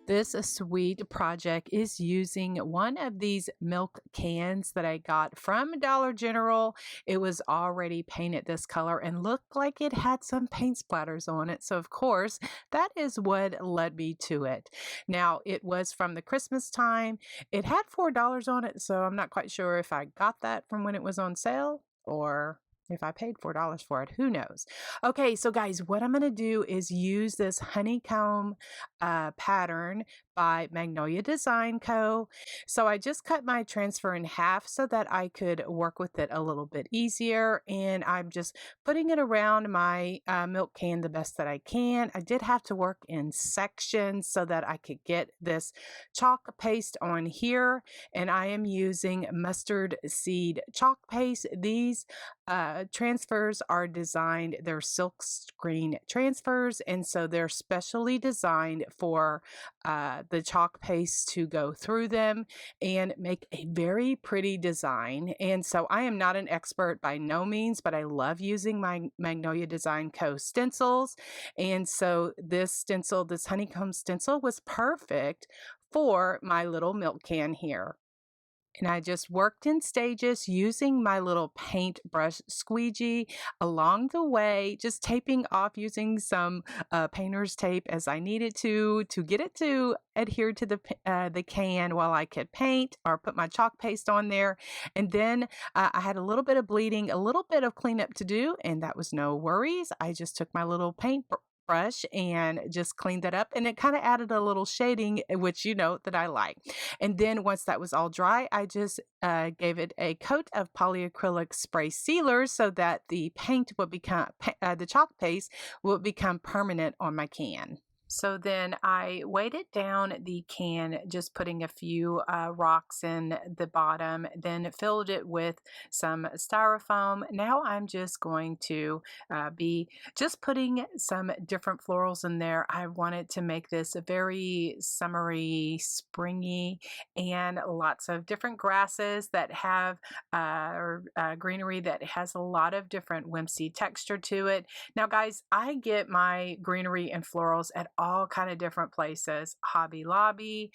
This sweet project is using one of these milk cans that I got from Dollar General. It was already painted this color and looked like it had some paint splatters on it. So, of course, that is what led me to it. Now, it was from the Christmas time. It had $4 on it, so I'm not quite sure if I got that from when it was on sale or if I paid $4 for it. Who knows? Okay, so guys, what I'm going to do is use this honeycomb pattern by Magnolia Design Co. So I just cut my transfer in half so that I could work with it a little bit easier. And I'm just putting it around my milk can the best that I can. I did have to work in sections so that I could get this chalk paste on here. And I am using mustard seed chalk paste. These transfers are designed, they're silk screen transfers, and so they're specially designed for the chalk paste to go through them and make a very pretty design. And so I am not an expert by no means, but I love using my Magnolia Design Co. stencils. And so this stencil, this honeycomb stencil, was perfect for my little milk can here. And I just worked in stages using my little paintbrush squeegee along the way, just taping off using some painter's tape as I needed to get it to adhere to the can while I could paint or put my chalk paste on there. And then I had a little bit of bleeding, a little bit of cleanup to do, and that was no worries. I just took my little paint brush and just cleaned that up, and it kind of added a little shading, which you know that I like. And then once that was all dry, I just gave it a coat of polyacrylic spray sealer so that the paint would become the chalk paste would become permanent on my can. So then I weighted down the can, just putting a few rocks in the bottom, then filled it with some styrofoam. Now I'm just going to be just putting some different florals in there. I wanted to make this a very summery, springy, and lots of different grasses that have greenery that has a lot of different whimsy texture to it. Now guys, I get my greenery and florals at all kind of different places. Hobby Lobby,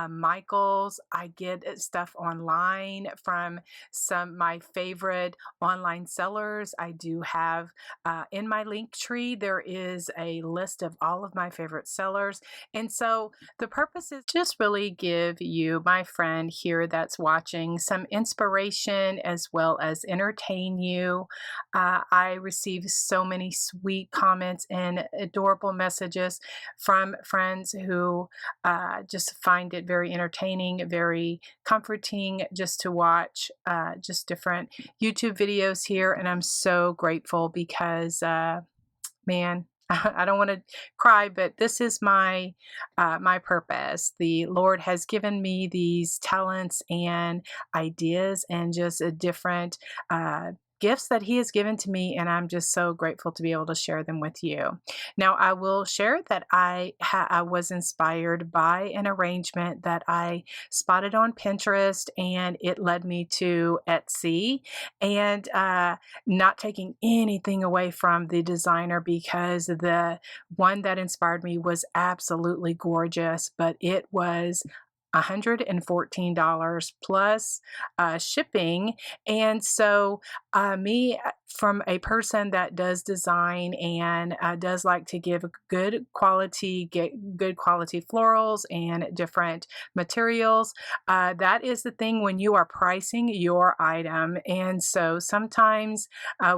Michael's. I get stuff online from my favorite online sellers. I do have in my link tree, there is a list of all of my favorite sellers. And so the purpose is just really give you, my friend here that's watching, some inspiration as well as entertain you. I receive so many sweet comments and adorable messages from friends who just find it very entertaining, very comforting just to watch just different YouTube videos here. And I'm so grateful because, man, I don't want to cry, but this is my my purpose. The Lord has given me these talents and ideas and just a different gifts that He has given to me, and I'm just so grateful to be able to share them with you. Now, I will share that I was inspired by an arrangement that I spotted on Pinterest, and it led me to Etsy, and not taking anything away from the designer, because the one that inspired me was absolutely gorgeous, but it was $114 plus shipping. And so me, from a person that does design and does like to give good quality florals and different materials, that is the thing when you are pricing your item. And so sometimes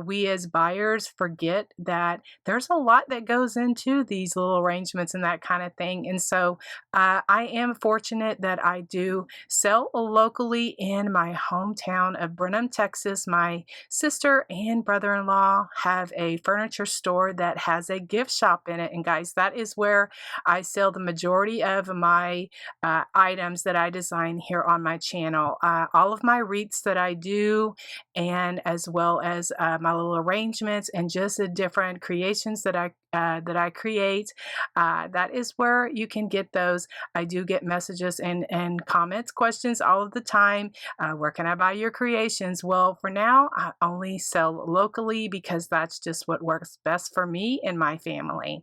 we as buyers forget that there's a lot that goes into these little arrangements and that kind of thing. And so I am fortunate that I do sell locally in my hometown of Brenham, Texas. My sister and brother-in-law have a furniture store that has a gift shop in it. And guys, that is where I sell the majority of my items that I design here on my channel. All of my wreaths that I do, and as well as my little arrangements and just the different creations that I create, that is where you can get those. I do get messages and comments, questions all of the time. Where can I buy your creations? Well, for now, I only sell locally because that's just what works best for me and my family.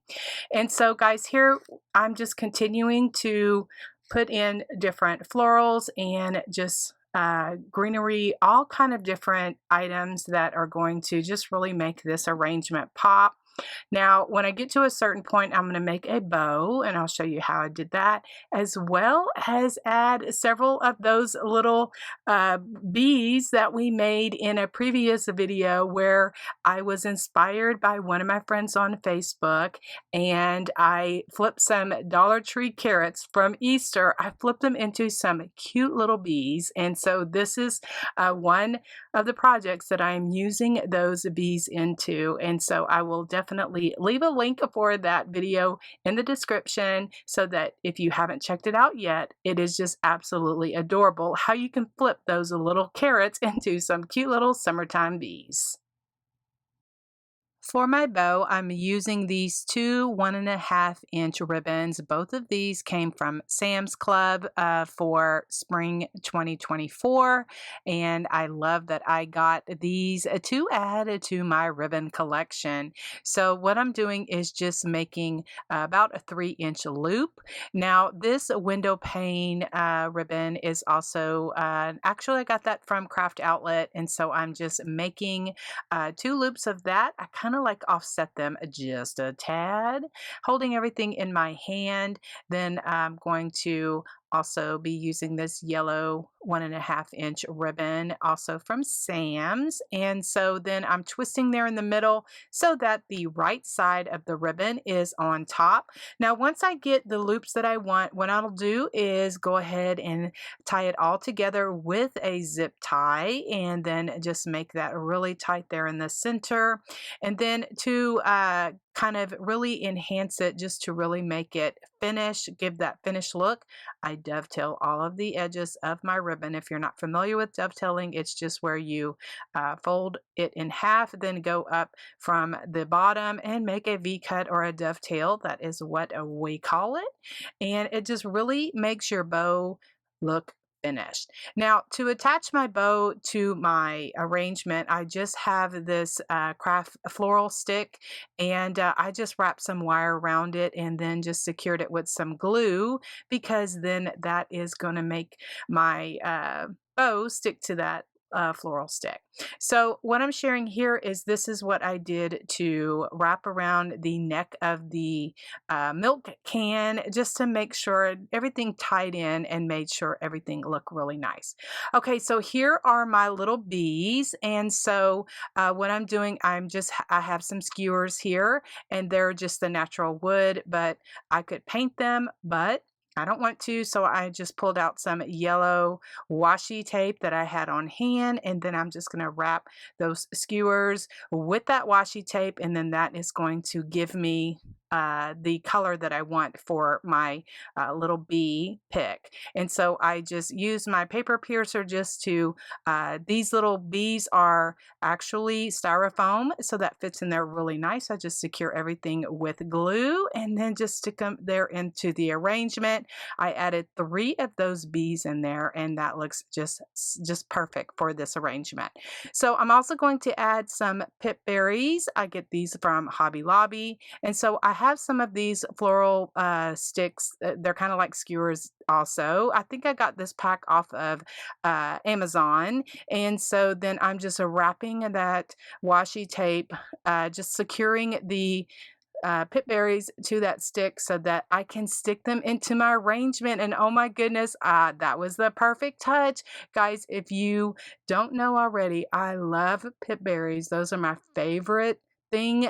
And so guys, here I'm just continuing to put in different florals and just greenery, all kind of different items that are going to just really make this arrangement pop. Now, when I get to a certain point, I'm going to make a bow, and I'll show you how I did that, as well as add several of those little uh, bees that we made in a previous video where I was inspired by one of my friends on Facebook, and I flipped some Dollar Tree carrots from Easter. I flipped them into some cute little bees, and so this is one of the projects that I'm using those bees into, and so I will definitely leave a link for that video in the description so that if you haven't checked it out yet, it is just absolutely adorable how you can flip those little carrots into some cute little summertime bees. For my bow, I'm using these two 1.5-inch ribbons. Both of these came from Sam's Club for spring 2024, and I love that I got these to add to my ribbon collection. So what I'm doing is just making about a 3-inch loop. Now this window pane ribbon is also, actually I got that from Craft Outlet, and so I'm just making 2 loops of that. I kind of like offset them just a tad, holding everything in my hand. Then I'm going to also be using this yellow 1.5-inch ribbon, also from Sam's. And so then I'm twisting there in the middle so that the right side of the ribbon is on top. Now, once I get the loops that I want, what I'll do is go ahead and tie it all together with a zip tie, and then just make that really tight there in the center. And then to kind of really enhance it, just to really make it finish, give that finished look, I dovetail all of the edges of my ribbon. If you're not familiar with dovetailing, it's just where you fold it in half, then go up from the bottom and make a V-cut or a dovetail. That is what we call it. And it just really makes your bow look finished. Now, to attach my bow to my arrangement, I just have this craft floral stick, and I just wrapped some wire around it and then just secured it with some glue, because then that is going to make my bow stick to that floral stick. So what I'm sharing here is this is what I did to wrap around the neck of the milk can, just to make sure everything tied in and made sure everything looked really nice. Okay, so here are my little bees, and so what I'm doing, I have some skewers here, and they're just the natural wood, but I could paint them, but I don't want to, so I just pulled out some yellow washi tape that I had on hand, and then I'm just going to wrap those skewers with that washi tape, and then that is going to give me the color that I want for my little bee pick. And so I just use my paper piercer just to, these little bees are actually styrofoam, so that fits in there really nice. I just secure everything with glue and then just stick them there into the arrangement. I added 3 of those bees in there, and that looks just perfect for this arrangement. So I'm also going to add some pip berries. I get these from Hobby Lobby, and so I have some of these floral sticks. They're kind of like skewers also. I think I got this pack off of Amazon, and so then I'm just wrapping that washi tape, just securing the pip berries to that stick so that I can stick them into my arrangement. And oh my goodness, that was the perfect touch. Guys, if you don't know already, I love pip berries. Those are my favorite thing.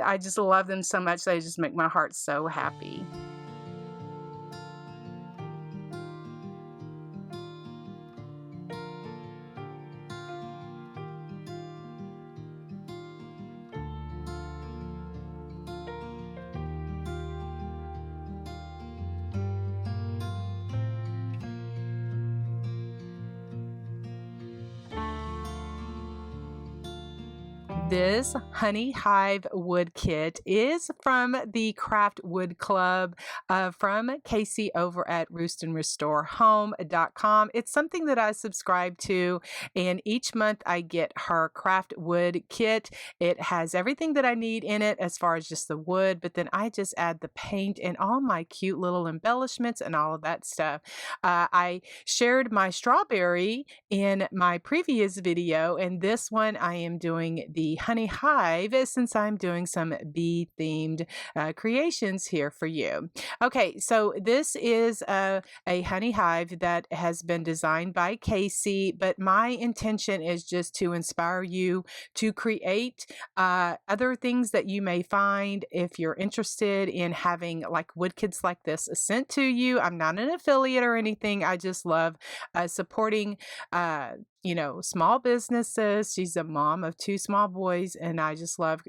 I just love them so much. They just make my heart so happy. This Honey Hive wood kit is from the Craft Wood Club from Casey over at roostandrestorehome.com. It's something that I subscribe to, and each month I get her craft wood kit. It has everything that I need in it as far as just the wood, but then I just add the paint and all my cute little embellishments and all of that stuff. I shared my strawberry in my previous video, and this one I am doing the honey hive since I'm doing some bee themed creations here for you. Okay, so this is a honey hive that has been designed by Casey, but my intention is just to inspire you to create other things that you may find if you're interested in having like wood kits like this sent to you. I'm not an affiliate or anything. I just love supporting small businesses. She's a mom of 2 small boys, and I just love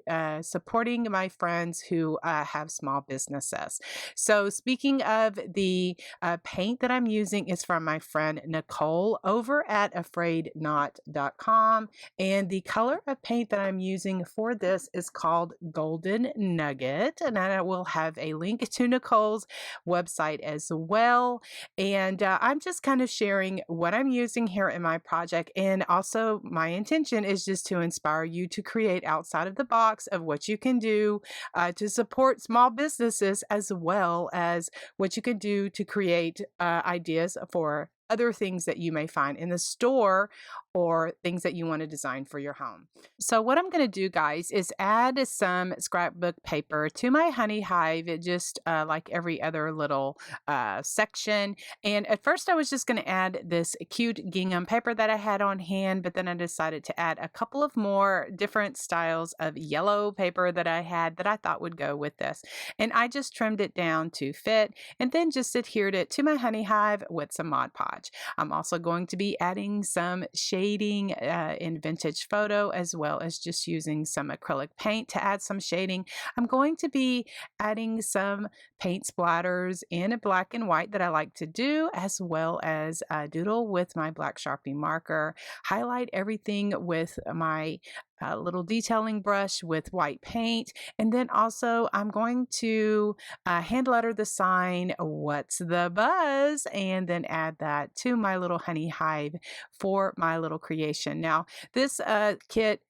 supporting my friends who have small businesses. So speaking of the paint that I'm using is from my friend Nicole over at afraidnot.com, and the color of paint that I'm using for this is called Golden Nugget, and I will have a link to Nicole's website as well. And I'm just kind of sharing what I'm using here in my project. And also my intention is just to inspire you to create outside of the box of what you can do to support small businesses, as well as what you can do to create ideas for other things that you may find in the store or things that you want to design for your home. So what I'm going to do, guys, is add some scrapbook paper to my honey hive, just like every other little section. And at first I was just going to add this cute gingham paper that I had on hand, but then I decided to add a couple of more different styles of yellow paper that I had that I thought would go with this. And I just trimmed it down to fit and then just adhered it to my honey hive with some Mod Podge. I'm also going to be adding some shading in Vintage Photo, as well as just using some acrylic paint to add some shading. I'm going to be adding some paint splatters in black and white that I like to do, as well as doodle with my black Sharpie marker, highlight everything with my little detailing brush with white paint. And then also I'm going to hand letter the sign, "What's the buzz?" and then add that to my little honey hive for my little creation. Now this kit,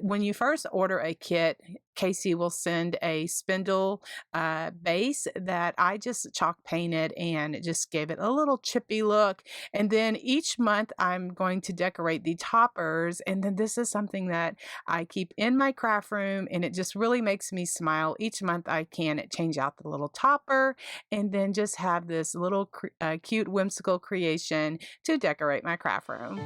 when you first order a kit, Casey will send a spindle base that I just chalk painted and just gave it a little chippy look. And then each month I'm going to decorate the toppers. And then this is something that I keep in my craft room, and it just really makes me smile. Each month I can change out the little topper and then just have this little cute whimsical creation to decorate my craft room.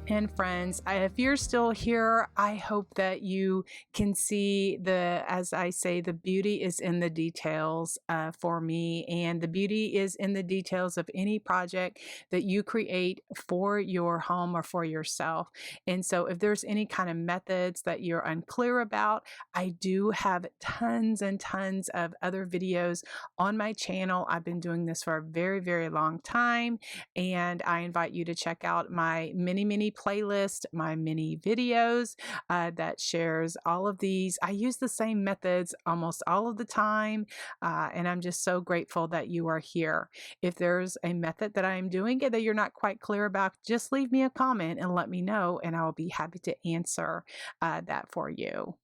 And friends, if you're still here, I hope that you can see as I say, the beauty is in the details for me, and the beauty is in the details of any project that you create for your home or for yourself. And so if there's any kind of methods that you're unclear about, I do have tons and tons of other videos on my channel. I've been doing this for a very, very long time, and I invite you to check out my mini playlist, my mini videos that shares all of these. I use the same methods almost all of the time, and I'm just so grateful that you are here. If there's a method that I'm doing that you're not quite clear about, just leave me a comment and let me know, and I'll be happy to answer that for you.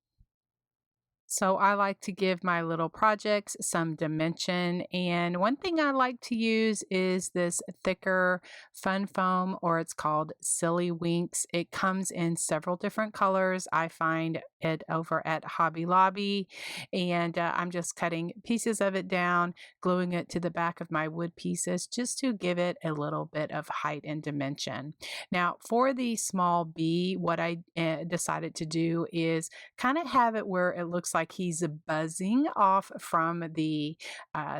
So I like to give my little projects some dimension, and one thing I like to use is this thicker fun foam, or it's called Silly Winks. It comes in several different colors. I find it over at Hobby Lobby, and I'm just cutting pieces of it down, gluing it to the back of my wood pieces just to give it a little bit of height and dimension. Now for the small bee, what I decided to do is kind of have it where it looks like he's buzzing off from the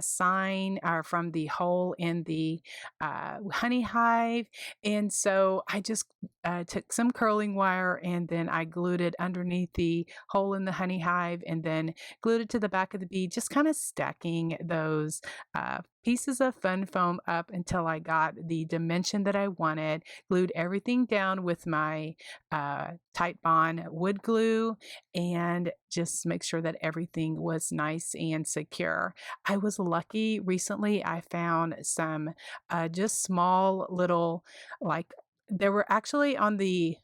sign, or from the hole in the honey hive. And so I just took some curling wire, and then I glued it underneath the hole in the honey hive, and then glued it to the back of the bee, just kind of stacking those pieces of fun foam up until I got the dimension that I wanted. Glued everything down with my Tight Bond wood glue, and just make sure that everything was nice and secure. I was lucky recently. I found some just small little, like, there were actually on the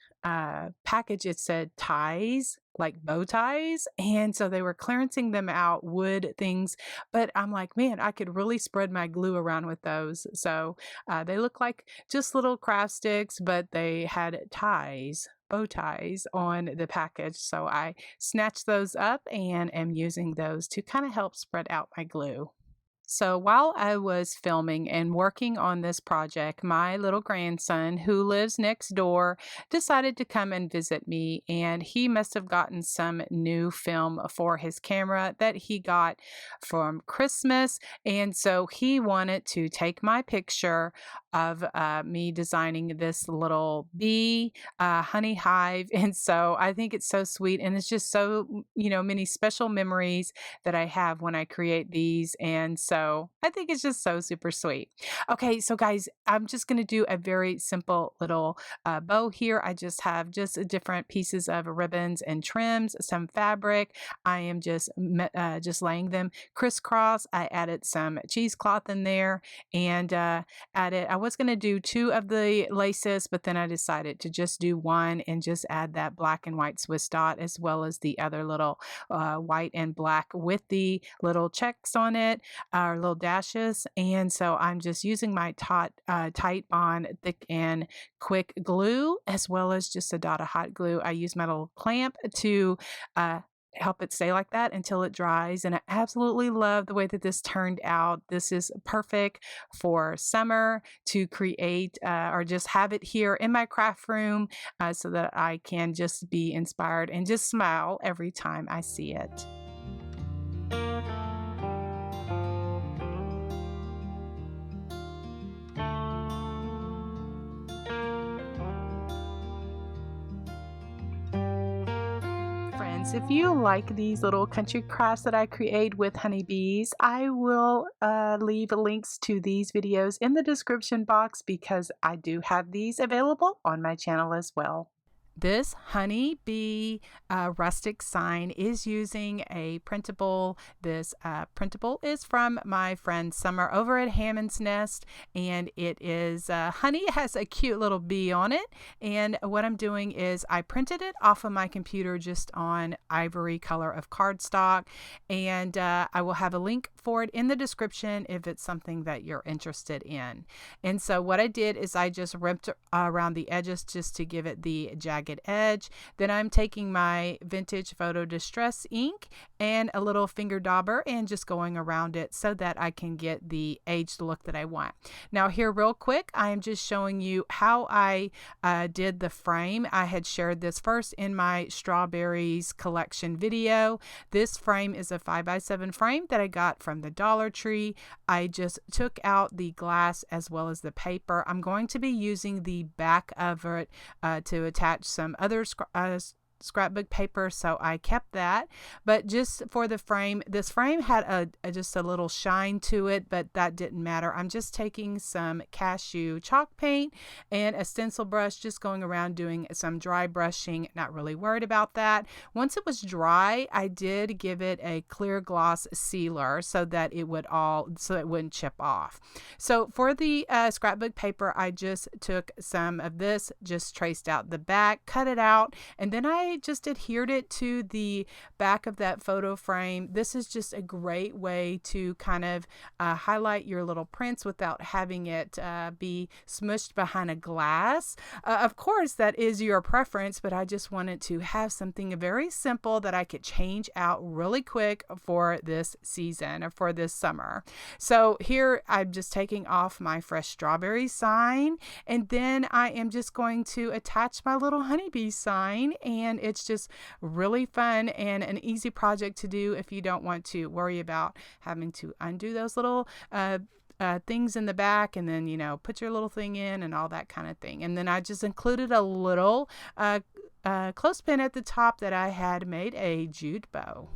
package, it said ties, like bow ties. And so they were clearancing them out, wood things. But I'm like, man, I could really spread my glue around with those. So they look like just little craft sticks, but they had ties, bow ties on the package. So I snatched those up and am using those to kind of help spread out my glue. So while I was filming and working on this project, my little grandson, who lives next door, decided to come and visit me, and he must have gotten some new film for his camera that he got from Christmas. And so he wanted to take my picture of me designing this little bee honey hive. And so I think it's so sweet, and it's just so, many special memories that I have when I create these. And so I think it's just so super sweet. Okay, so guys, I'm just going to do a very simple little bow here. I just have just different pieces of ribbons and trims, some fabric. I am just laying them crisscross. I added some cheesecloth in there, and I was going to do 2 of the laces, but then I decided to just do 1 and just add that black and white Swiss dot, as well as the other little white and black with the little checks on it, or little dashes. And so I'm just using my Tight Bond thick and quick glue, as well as just a dot of hot glue. I use my little clamp to help it stay like that until it dries. And I absolutely love the way that this turned out. This is perfect for summer to create or just have it here in my craft room so that I can just be inspired and just smile every time I see it. If you like these little country crafts that I create with honeybees, I will leave links to these videos in the description box, because I do have these available on my channel as well. This honeybee rustic sign is using a printable. This printable is from my friend Summer over at Hammond's Nest, and it is honey. It has a cute little bee on it, and what I'm doing is I printed it off of my computer just on ivory color of cardstock, and I will have a link for it in the description if it's something that you're interested in. And so what I did is I just ripped around the edges just to give it the jagged edge. Then I'm taking my vintage photo distress ink and a little finger dauber and just going around it so that I can get the aged look that I want. Now here real quick, I am just showing you how I did the frame. I had shared this first in my strawberries collection video. This frame is a 5x7 frame that I got from the Dollar Tree. I just took out the glass as well as the paper. I'm going to be using the back of it to attach some other scrapbook paper, so I kept that. But just for the frame, this frame had just a little shine to it, but that didn't matter. I'm just taking some cashew chalk paint and a stencil brush, just going around doing some dry brushing, not really worried about that. Once it was dry, I did give it a clear gloss sealer so that it wouldn't chip off. So for the scrapbook paper, I just took some of this, just traced out the back, cut it out, and then I just adhered it to the back of that photo frame. This is just a great way to kind of highlight your little prints without having it be smushed behind a glass. Of course, that is your preference, but I just wanted to have something very simple that I could change out really quick for this season or for this summer. So here I'm just taking off my fresh strawberry sign, and then I am just going to attach my little honeybee sign, and it's just really fun and an easy project to do if you don't want to worry about having to undo those little things in the back and then, put your little thing in and all that kind of thing. And then I just included a little clothespin at the top that I had made a jute bow.